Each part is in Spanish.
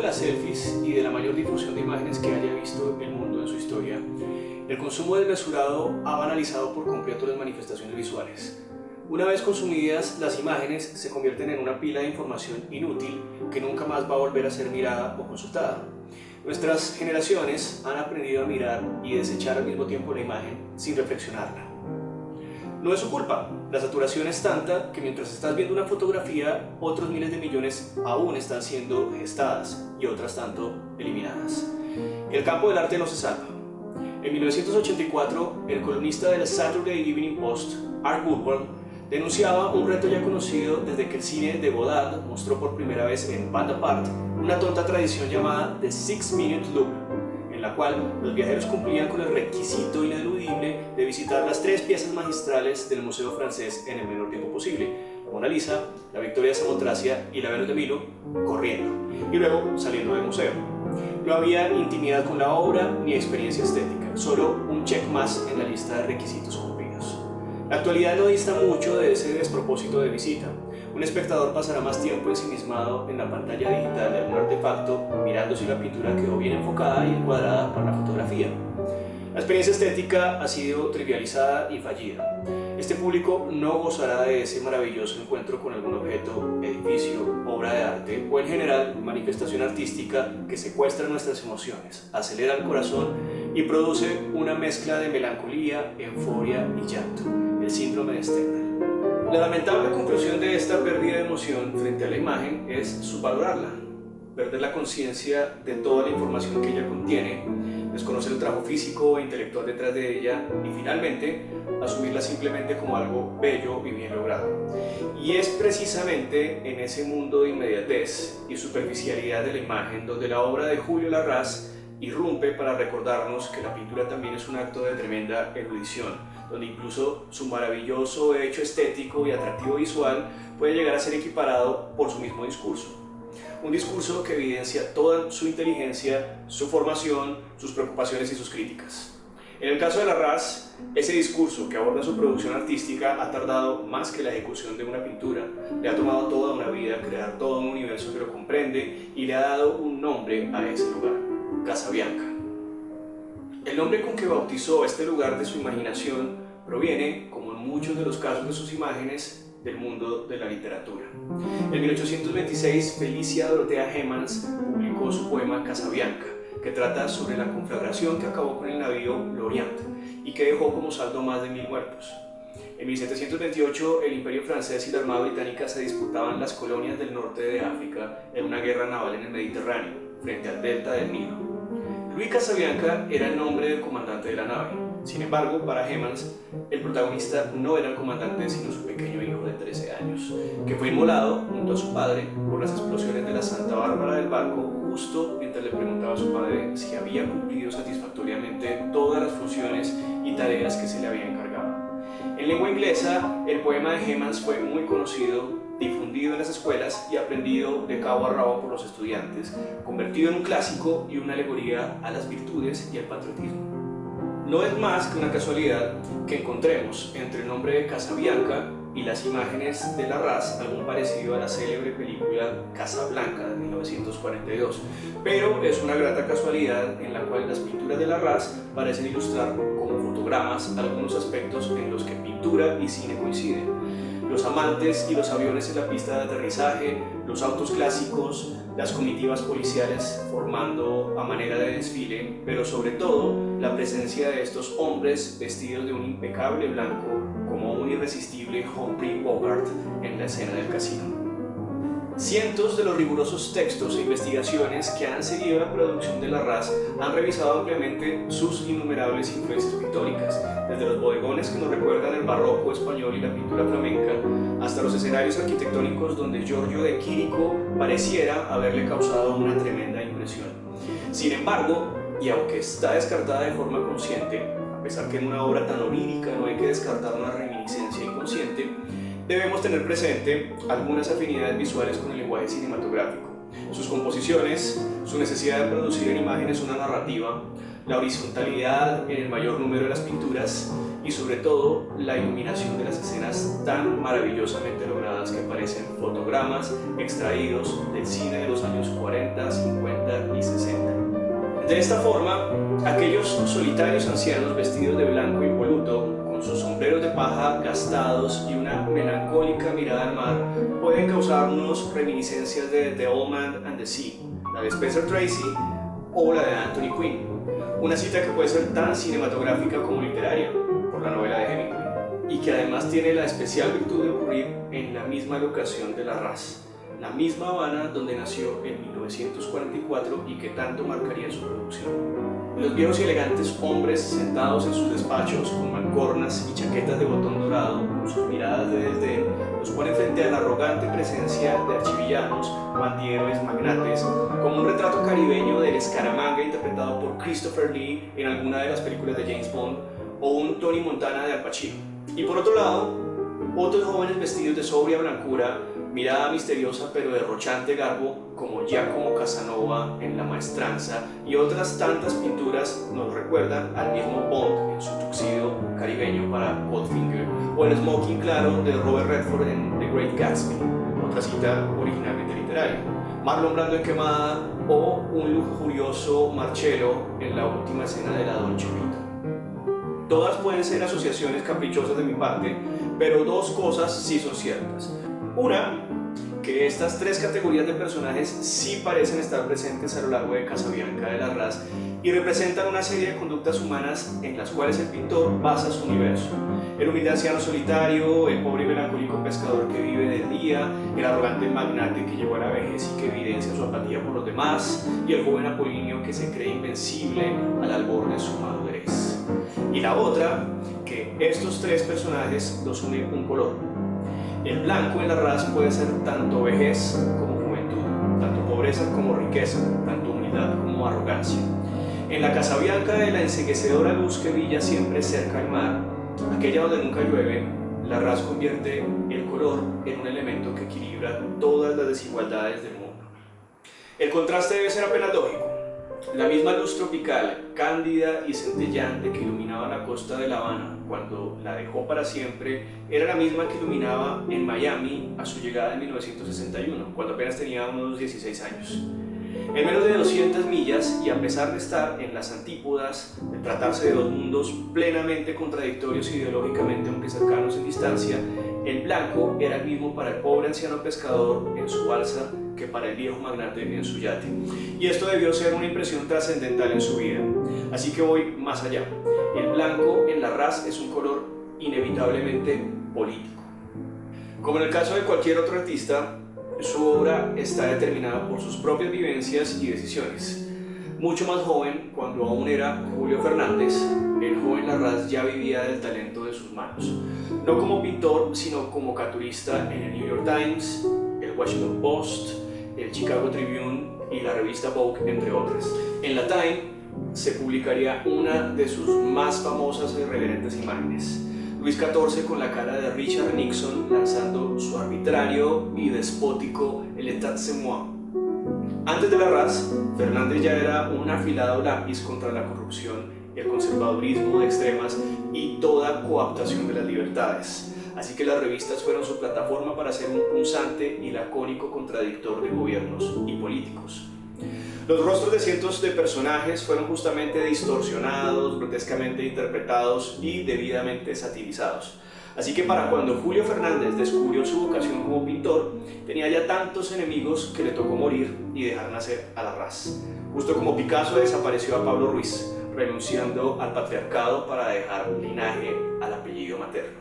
las selfies y de la mayor difusión de imágenes que haya visto el mundo en su historia, el consumo desmesurado ha banalizado por completo las manifestaciones visuales. Una vez consumidas, las imágenes se convierten en una pila de información inútil que nunca más va a volver a ser mirada o consultada. Nuestras generaciones han aprendido a mirar y desechar al mismo tiempo la imagen sin reflexionarla. No es su culpa, la saturación es tanta que mientras estás viendo una fotografía, otros miles de millones aún están siendo gestadas y otras tanto eliminadas. El campo del arte no se salva. En 1984, el columnista del Saturday Evening Post, Art Woodward, denunciaba un reto ya conocido desde que el cine de Godard mostró por primera vez en Band Apart una tonta tradición llamada The 6-Minute Loop, en la cual los viajeros cumplían con el requisito ineludible de visitar las 3 piezas magistrales del Museo Francés en el menor tiempo posible: la Mona Lisa, la Victoria de Samotracia y la Venus de Milo, corriendo, y luego saliendo del museo. No había intimidad con la obra ni experiencia estética, solo un check más en la lista de requisitos cumplidos. La actualidad no dista mucho de ese despropósito de visita. Un espectador pasará más tiempo ensimismado en la pantalla digital de algún artefacto, mirando si la pintura quedó bien enfocada y encuadrada para la fotografía. La experiencia estética ha sido trivializada y fallida. Este público no gozará de ese maravilloso encuentro con algún objeto, edificio, obra de arte o en general manifestación artística que secuestra nuestras emociones, acelera el corazón y produce una mezcla de melancolía, euforia y llanto, el síndrome de Stendhal. La lamentable conclusión de esta pérdida de emoción frente a la imagen es subvalorarla, perder la conciencia de toda la información que ella contiene, desconocer el trabajo físico e intelectual detrás de ella y finalmente asumirla simplemente como algo bello y bien logrado. Y es precisamente en ese mundo de inmediatez y superficialidad de la imagen donde la obra de Julio Larraz irrumpe para recordarnos que la pintura también es un acto de tremenda erudición, donde incluso su maravilloso hecho estético y atractivo visual puede llegar a ser equiparado por su mismo discurso. Un discurso que evidencia toda su inteligencia, su formación, sus preocupaciones y sus críticas. En el caso de Larraz, ese discurso que aborda su producción artística ha tardado más que la ejecución de una pintura. Le ha tomado toda una vida crear todo un universo que lo comprende y le ha dado un nombre a ese lugar: Casabianca. El nombre con que bautizó este lugar de su imaginación proviene, como en muchos de los casos de sus imágenes, del mundo de la literatura. En 1826, Felicia Dorothea Hemans publicó su poema Casabianca, que trata sobre la conflagración que acabó con el navío L'Orient y que dejó como saldo más de 1000 muertos. En 1728, el Imperio francés y la Armada británica se disputaban las colonias del norte de África en una guerra naval en el Mediterráneo, frente al delta del Nilo. Louis Casabianca era el nombre del comandante de la nave. Sin embargo, para Hemans, el protagonista no era el comandante, sino su pequeño hijo de 13 años, que fue inmolado junto a su padre por las explosiones de la Santa Bárbara del barco, justo mientras le preguntaba a su padre si había cumplido satisfactoriamente todas las funciones y tareas que se le habían encargado. En lengua inglesa, el poema de Hemans fue muy conocido, difundido en las escuelas y aprendido de cabo a rabo por los estudiantes, convertido en un clásico y una alegoría a las virtudes y al patriotismo. No es más que una casualidad que encontremos entre el nombre de Casabianca y las imágenes de Larraz algún parecido a la célebre película Casablanca de 1942, pero es una grata casualidad en la cual las pinturas de Larraz parecen ilustrar como fotogramas algunos aspectos en los que pintura y cine coinciden: los amantes y los aviones en la pista de aterrizaje, los autos clásicos, las comitivas policiales formando a manera de desfile, pero sobre todo la presencia de estos hombres vestidos de un impecable blanco como un irresistible Humphrey Bogart en la escena del casino. Cientos de los rigurosos textos e investigaciones que han seguido la producción de Larraz han revisado ampliamente sus innumerables influencias pictóricas, desde los bodegones que nos recuerdan el barroco español y la pintura flamenca, hasta los escenarios arquitectónicos donde Giorgio de Chirico pareciera haberle causado una tremenda impresión. Sin embargo, y aunque está descartada de forma consciente, a pesar que en una obra tan onírica no hay que descartar una reminiscencia inconsciente, debemos tener presente algunas afinidades visuales con el lenguaje cinematográfico. Sus composiciones, su necesidad de producir en imágenes una narrativa, la horizontalidad en el mayor número de las pinturas y sobre todo la iluminación de las escenas tan maravillosamente logradas que parecen fotogramas extraídos del cine de los años 40, 50 y 60. De esta forma, aquellos solitarios ancianos vestidos de blanco impoluto, con sus sombreros de paja gastados y una melancólica mirada al mar, pueden causarnos reminiscencias de The Old Man and the Sea, la de Spencer Tracy o la de Anthony Quinn. Una cita que puede ser tan cinematográfica como literaria, por la novela de Hemingway, y que además tiene la especial virtud de ocurrir en la misma locación de Larraz, la misma Habana donde nació en 1944 y que tanto marcaría su producción. Los viejos y elegantes hombres sentados en sus despachos con mancornas y chaquetas de botón dorado, con sus miradas de desdén, los ponen frente a la arrogante presencia de archivillanos, bandieros, magnates, como un retrato caribeño del Escaramanga interpretado por Christopher Lee en alguna de las películas de James Bond, o un Tony Montana de Al Pacino. Y por otro lado, otros jóvenes vestidos de sobria blancura, mirada misteriosa pero derrochante garbo, como Giacomo Casanova en La Maestranza, y otras tantas pinturas nos recuerdan al mismo Bond en su tuxedo caribeño para Goldfinger, o el smoking claro de Robert Redford en The Great Gatsby, otra cita originalmente literaria, Marlon Brando en Quemada, o un lujurioso Marcello en la última escena de La Dolce Vita. Todas pueden ser asociaciones caprichosas de mi parte, pero dos cosas sí son ciertas. Una, que estas tres categorías de personajes sí parecen estar presentes a lo largo de Casabianca de Larraz y representan una serie de conductas humanas en las cuales el pintor basa su universo. El humilde anciano solitario, el pobre y melancólico pescador que vive del día, el arrogante magnate que llegó a la vejez y que evidencia su apatía por los demás, y el joven apolíneo que se cree invencible al albor de su madurez. Y la otra, que estos tres personajes los une un color. El blanco en Larraz puede ser tanto vejez como juventud, tanto pobreza como riqueza, tanto humildad como arrogancia. En la Casabianca de la enceguecedora luz que brilla siempre cerca al mar, aquella donde nunca llueve, Larraz convierte el color en un elemento que equilibra todas las desigualdades del mundo. El contraste debe ser apenas lógico. La misma luz tropical, cándida y centellante que iluminaba la costa de La Habana cuando la dejó para siempre, era la misma que iluminaba en Miami a su llegada en 1961, cuando apenas tenía unos 16 años. En menos de 200 millas, y a pesar de estar en las antípodas, de tratarse de dos mundos plenamente contradictorios ideológicamente aunque cercanos en distancia, el blanco era el mismo para el pobre anciano pescador en su balsa que para el viejo magnate en su yate. Y esto debió ser una impresión trascendental en su vida. Así que voy más allá. El blanco en Larraz es un color inevitablemente político. Como en el caso de cualquier otro artista, su obra está determinada por sus propias vivencias y decisiones. Mucho más joven, cuando aún era Julio Fernández, el joven Larraz ya vivía del talento de sus manos. No como pintor, sino como carturista en el New York Times, el Washington Post, el Chicago Tribune y la revista Vogue, entre otras. En la Time se publicaría una de sus más famosas e irreverentes imágenes. Luis XIV con la cara de Richard Nixon lanzando su arbitrario y despótico El État c'est moi. Antes de Larraz, Fernández ya era un afilado lápiz contra la corrupción, el conservadurismo de extremas y toda coaptación de las libertades. Así que las revistas fueron su plataforma para ser un punzante y lacónico contradictor de gobiernos y políticos. Los rostros de cientos de personajes fueron justamente distorsionados, grotescamente interpretados y debidamente satirizados. Así que para cuando Julio Fernández descubrió su vocación como pintor, tenía ya tantos enemigos que le tocó morir y dejar nacer a Larraz. Justo como Picasso desapareció a Pablo Ruiz, renunciando al patriarcado para dejar linaje al apellido materno.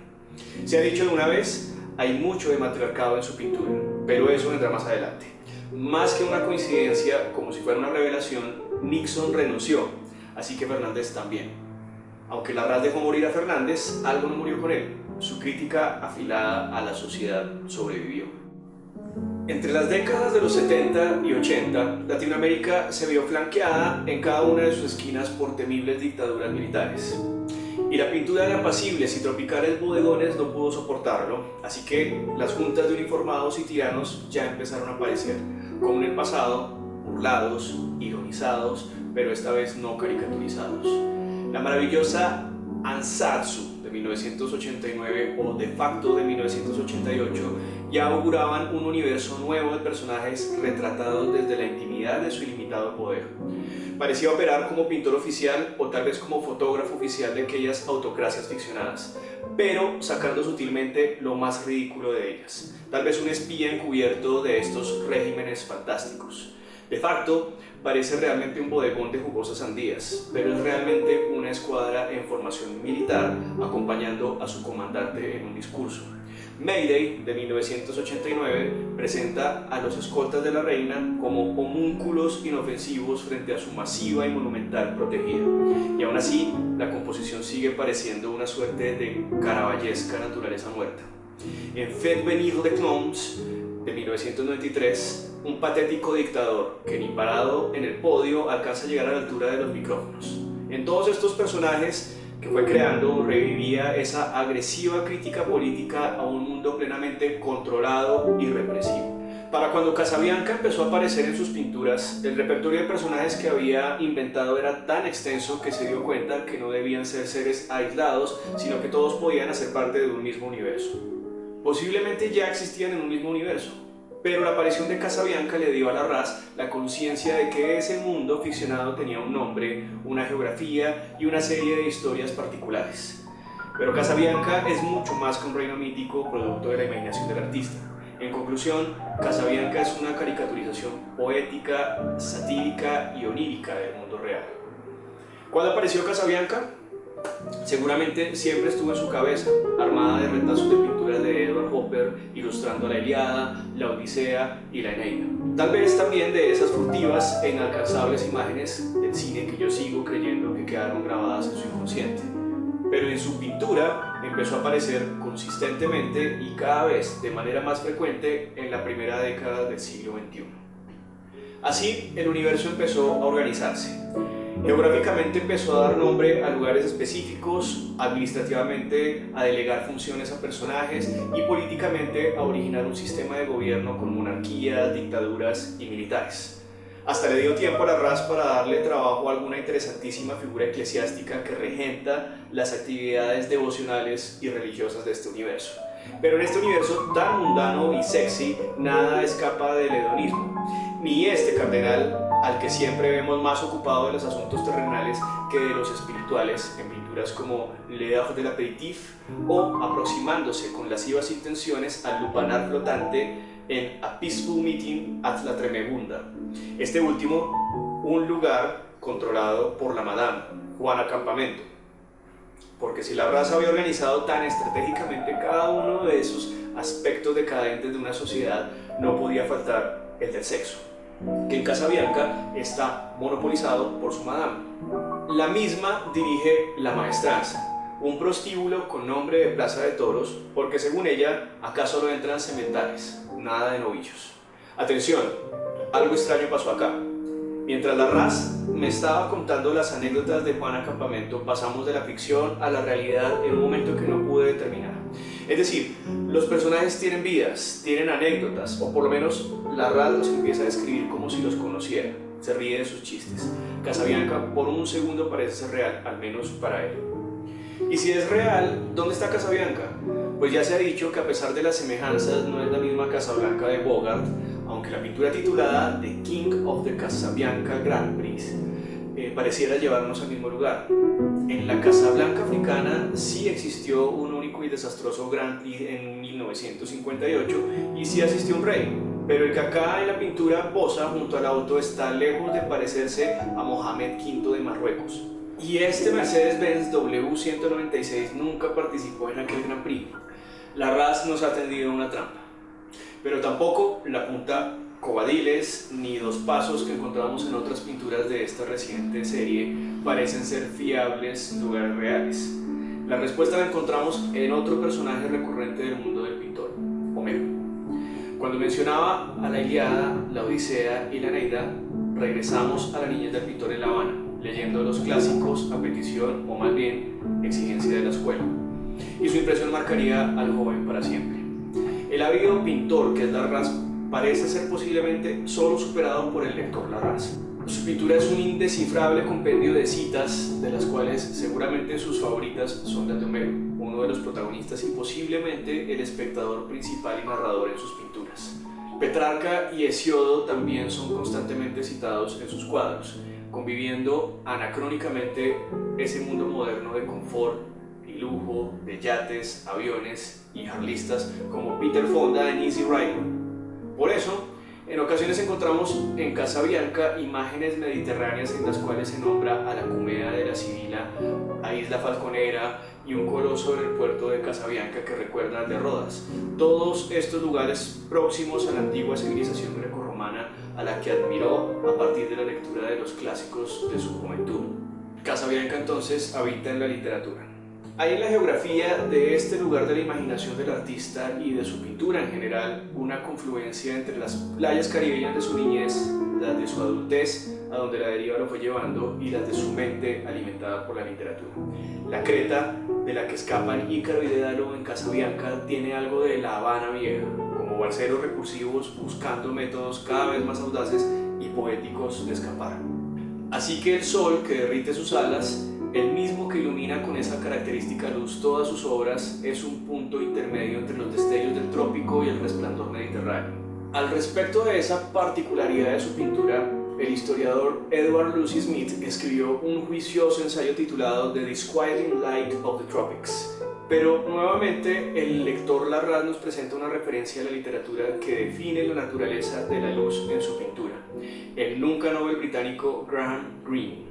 Se ha dicho de una vez, hay mucho de matriarcado en su pintura, pero eso vendrá más adelante. Más que una coincidencia, como si fuera una revelación, Nixon renunció, así que Fernández también. Aunque Larraz dejó morir a Fernández, algo no murió con él. Su crítica afilada a la sociedad sobrevivió. Entre las décadas de los 70 y 80, Latinoamérica se vio flanqueada en cada una de sus esquinas por temibles dictaduras militares. Y la pintura de apacibles y tropicales bodegones no pudo soportarlo, así que las juntas de uniformados y tiranos ya empezaron a aparecer, como en el pasado, burlados, ironizados, pero esta vez no caricaturizados. La maravillosa Ansatsu de 1989 o De facto de 1988 ya auguraban un universo nuevo de personajes retratados desde la intimidad de su ilimitado poder. Parecía operar como pintor oficial o tal vez como fotógrafo oficial de aquellas autocracias ficcionadas, pero sacando sutilmente lo más ridículo de ellas, tal vez un espía encubierto de estos regímenes fantásticos. De facto, parece realmente un bodegón de jugosas sandías, pero es realmente una escuadra en formación militar acompañando a su comandante en un discurso. Mayday, de 1989, presenta a los escoltas de la reina como homúnculos inofensivos frente a su masiva y monumental protegida. Y aún así, la composición sigue pareciendo una suerte de caravallesca naturaleza muerta. En Faites venir les clones, de 1993, un patético dictador que ni parado en el podio alcanza a llegar a la altura de los micrófonos. En todos estos personajes que fue creando, revivía esa agresiva crítica política a un mundo plenamente controlado y represivo. Para cuando Casabianca empezó a aparecer en sus pinturas, el repertorio de personajes que había inventado era tan extenso que se dio cuenta que no debían ser seres aislados, sino que todos podían hacer parte de un mismo universo. Posiblemente ya existían en un mismo universo, pero la aparición de Casabianca le dio a Larraz la conciencia de que ese mundo ficcionado tenía un nombre, una geografía y una serie de historias particulares. Pero Casabianca es mucho más que un reino mítico producto de la imaginación del artista. En conclusión, Casabianca es una caricaturización poética, satírica y onírica del mundo real. ¿Cuándo apareció Casabianca? Seguramente siempre estuvo en su cabeza, armada de retazos de pinturas de Edward Hopper, ilustrando la Ilíada, la Odisea y la Eneida. Tal vez también de esas furtivas e inalcanzables imágenes del cine que yo sigo creyendo que quedaron grabadas en su inconsciente. Pero en su pintura empezó a aparecer consistentemente y cada vez de manera más frecuente en la primera década del siglo XXI. Así, el universo empezó a organizarse. Geográficamente empezó a dar nombre a lugares específicos, administrativamente a delegar funciones a personajes y políticamente a originar un sistema de gobierno con monarquías, dictaduras y militares. Hasta le dio tiempo a Larraz para darle trabajo a alguna interesantísima figura eclesiástica que regenta las actividades devocionales y religiosas de este universo. Pero en este universo tan mundano y sexy, nada escapa del hedonismo, ni este cardenal al que siempre vemos más ocupado de los asuntos terrenales que de los espirituales en pinturas como L'Heure de l'Apéritif o aproximándose con lascivas intenciones al lupanar flotante en A Peaceful Meeting at la Tremebunda. Este último, un lugar controlado por la Madame Juana Campamento. Porque si Larraz había organizado tan estratégicamente cada uno de esos aspectos decadentes de una sociedad, no podía faltar el del sexo, que en Casabianca está monopolizado por su madame. La misma dirige La Maestranza, un prostíbulo con nombre de plaza de toros, porque según ella, acá solo entran sementales, nada de novillos. Atención, algo extraño pasó acá. Mientras Larraz me estaba contando las anécdotas de Juana Campamento, pasamos de la ficción a la realidad en un momento que no pude determinar. Es decir, los personajes tienen vidas, tienen anécdotas, o por lo menos Larraz los empieza a describir como si los conociera. Se ríe de sus chistes. Casabianca por un segundo parece ser real, al menos para él. Y si es real, ¿dónde está Casabianca? Pues ya se ha dicho que a pesar de las semejanzas no es la misma Casablanca de Bogart, aunque la pintura titulada The King of the Casabianca Grand Prix pareciera llevarnos al mismo lugar. En la Casablanca africana sí existió un único y desastroso Grand Prix en 1958 y sí asistió un rey, pero el que acá en la pintura posa junto al auto está lejos de parecerse a Mohamed V de Marruecos. Y este Mercedes-Benz W196 nunca participó en aquel Grand Prix. Larraz nos ha tendido una trampa, pero tampoco la punta Covadiles ni Dos Pasos que encontramos en otras pinturas de esta reciente serie parecen ser fiables lugares reales. La respuesta la encontramos en otro personaje recurrente del mundo del pintor, Homero. Cuando mencionaba a la Ilíada, la Odisea y la Eneida, regresamos a la niñez del pintor en La Habana, leyendo los clásicos a petición o más bien exigencia de la escuela, y su impresión marcaría al joven para siempre. El ávido pintor que es Larraz parece ser posiblemente solo superado por el lector Larraz. Su pintura es un indescifrable compendio de citas, de las cuales seguramente sus favoritas son las de Homero, uno de los protagonistas y posiblemente el espectador principal y narrador en sus pinturas. Petrarca y Hesiodo también son constantemente citados en sus cuadros, conviviendo anacrónicamente ese mundo moderno de confort y lujo, de yates, aviones y jarlistas como Peter Fonda en Easy Rider. Por eso, en ocasiones encontramos en Casabianca imágenes mediterráneas en las cuales se nombra a la Cumea de la Sibila, a Isla Falconera y un coloso en el puerto de Casabianca que recuerda al de Rodas. Todos estos lugares próximos a la antigua civilización grecorromana a la que admiró a partir de la lectura de los clásicos de su juventud. Casabianca entonces habita en la literatura. Hay en la geografía de este lugar de la imaginación del artista y de su pintura en general una confluencia entre las playas caribeñas de su niñez, las de su adultez, a donde la deriva lo fue llevando, y las de su mente alimentada por la literatura. La Creta, de la que escapan Ícaro y Dédalo en Casabianca, tiene algo de La Habana vieja, como balseros recursivos buscando métodos cada vez más audaces y poéticos de escapar. Así que el sol que derrite sus alas, el mismo que ilumina con esa característica luz todas sus obras, es un punto intermedio entre los destellos del trópico y el resplandor mediterráneo. Al respecto de esa particularidad de su pintura, el historiador Edward Lucy Smith escribió un juicioso ensayo titulado The Disquieting Light of the Tropics. Pero nuevamente el lector Larraz nos presenta una referencia a la literatura que define la naturaleza de la luz en su pintura, el nunca Nobel británico Graham Greene.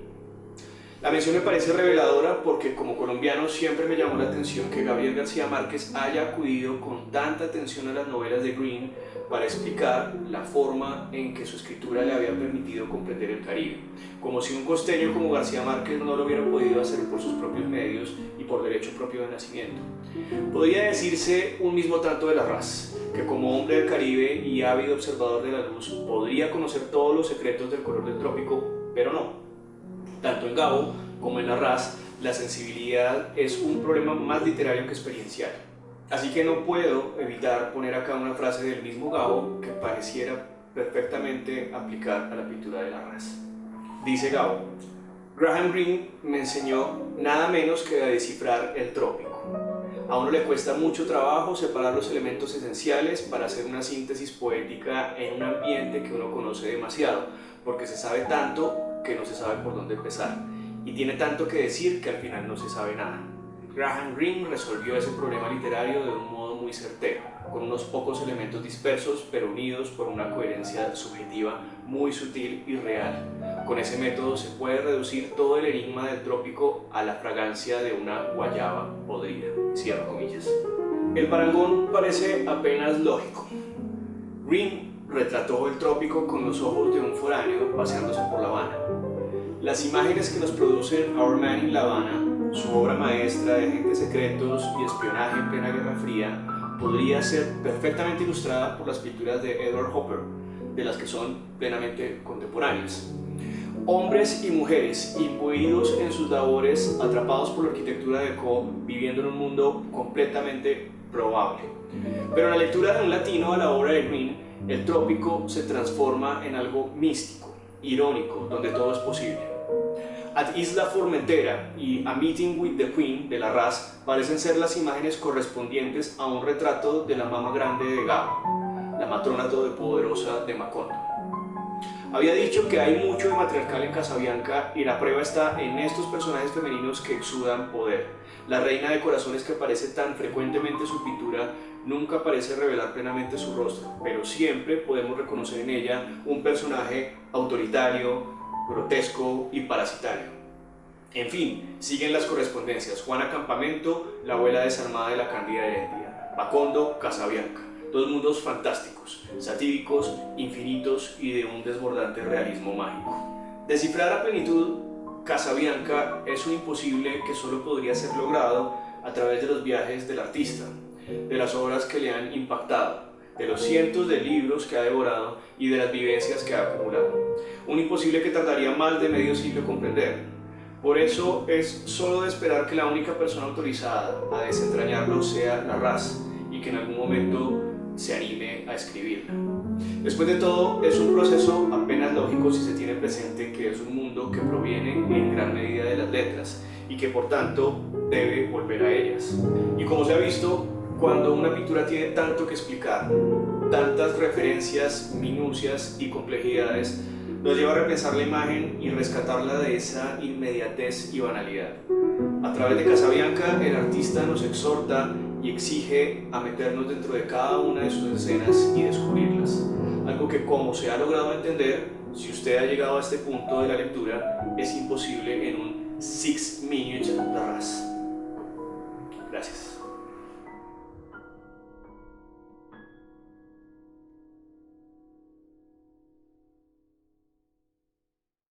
La mención me parece reveladora porque como colombiano siempre me llamó la atención que Gabriel García Márquez haya acudido con tanta atención a las novelas de Greene para explicar la forma en que su escritura le había permitido comprender el Caribe, como si un costeño como García Márquez no lo hubiera podido hacer por sus propios medios y por derecho propio de nacimiento. Podría decirse un mismo tanto de Larraz, que como hombre del Caribe y ávido observador de la luz podría conocer todos los secretos del color del trópico, pero no. Tanto en Gabo como en Larraz, la sensibilidad es un problema más literario que experiencial. Así que no puedo evitar poner acá una frase del mismo Gabo que pareciera perfectamente aplicar a la pintura de Larraz. Dice Gabo: Graham Greene me enseñó nada menos que a descifrar el trópico. A uno le cuesta mucho trabajo separar los elementos esenciales para hacer una síntesis poética en un ambiente que uno conoce demasiado, porque se sabe tanto que no se sabe por dónde empezar, y tiene tanto que decir que al final no se sabe nada. Graham Greene resolvió ese problema literario de un modo muy certero, con unos pocos elementos dispersos pero unidos por una coherencia subjetiva muy sutil y real. Con ese método se puede reducir todo el enigma del trópico a la fragancia de una guayaba podrida. Cierro comillas. El parangón parece apenas lógico. Greene retrató el trópico con los ojos de un foráneo paseándose por La Habana. Las imágenes que nos producen Our Man in La Habana, su obra maestra de agentes secretos y espionaje en plena Guerra Fría, podría ser perfectamente ilustrada por las pinturas de Edward Hopper, de las que son plenamente contemporáneas. Hombres y mujeres imbuidos en sus labores, atrapados por la arquitectura de Deco, viviendo en un mundo completamente probable. Pero en la lectura de un latino a la obra de Greene, el trópico se transforma en algo místico, irónico, donde todo es posible. At Isla Formentera y A Meeting with the Queen de Larraz parecen ser las imágenes correspondientes a un retrato de la mama grande de Gabo, la matrona todopoderosa de Macondo. Había dicho que hay mucho de matriarcal en Casabianca y la prueba está en estos personajes femeninos que exudan poder. La reina de corazones que aparece tan frecuentemente en su pintura nunca parece revelar plenamente su rostro, pero siempre podemos reconocer en ella un personaje autoritario, grotesco y parasitario. En fin, siguen las correspondencias. Juana Campamento, la abuela desarmada de la Cándida Heredia. Macondo, Casabianca. Dos mundos fantásticos, satíricos, infinitos y de un desbordante realismo mágico. Descifrar a plenitud Casabianca es un imposible que solo podría ser logrado a través de los viajes del artista, de las obras que le han impactado, de los cientos de libros que ha devorado y de las vivencias que ha acumulado. Un imposible que tardaría más de medio siglo en comprender. Por eso es solo de esperar que la única persona autorizada a desentrañarlo sea Larraz y que en algún momento se anime a escribirla. Después de todo, es un proceso apenas lógico si se tiene presente que es un mundo que proviene en gran medida de las letras y que por tanto debe volver a ellas. Y como se ha visto, cuando una pintura tiene tanto que explicar, tantas referencias, minucias y complejidades, nos lleva a repensar la imagen y rescatarla de esa inmediatez y banalidad. A través de Casabianca, el artista nos exhorta y exige a meternos dentro de cada una de sus escenas y descubrirlas. Algo que, como se ha logrado entender, si usted ha llegado a este punto de la lectura, es imposible en un 6 minute ras.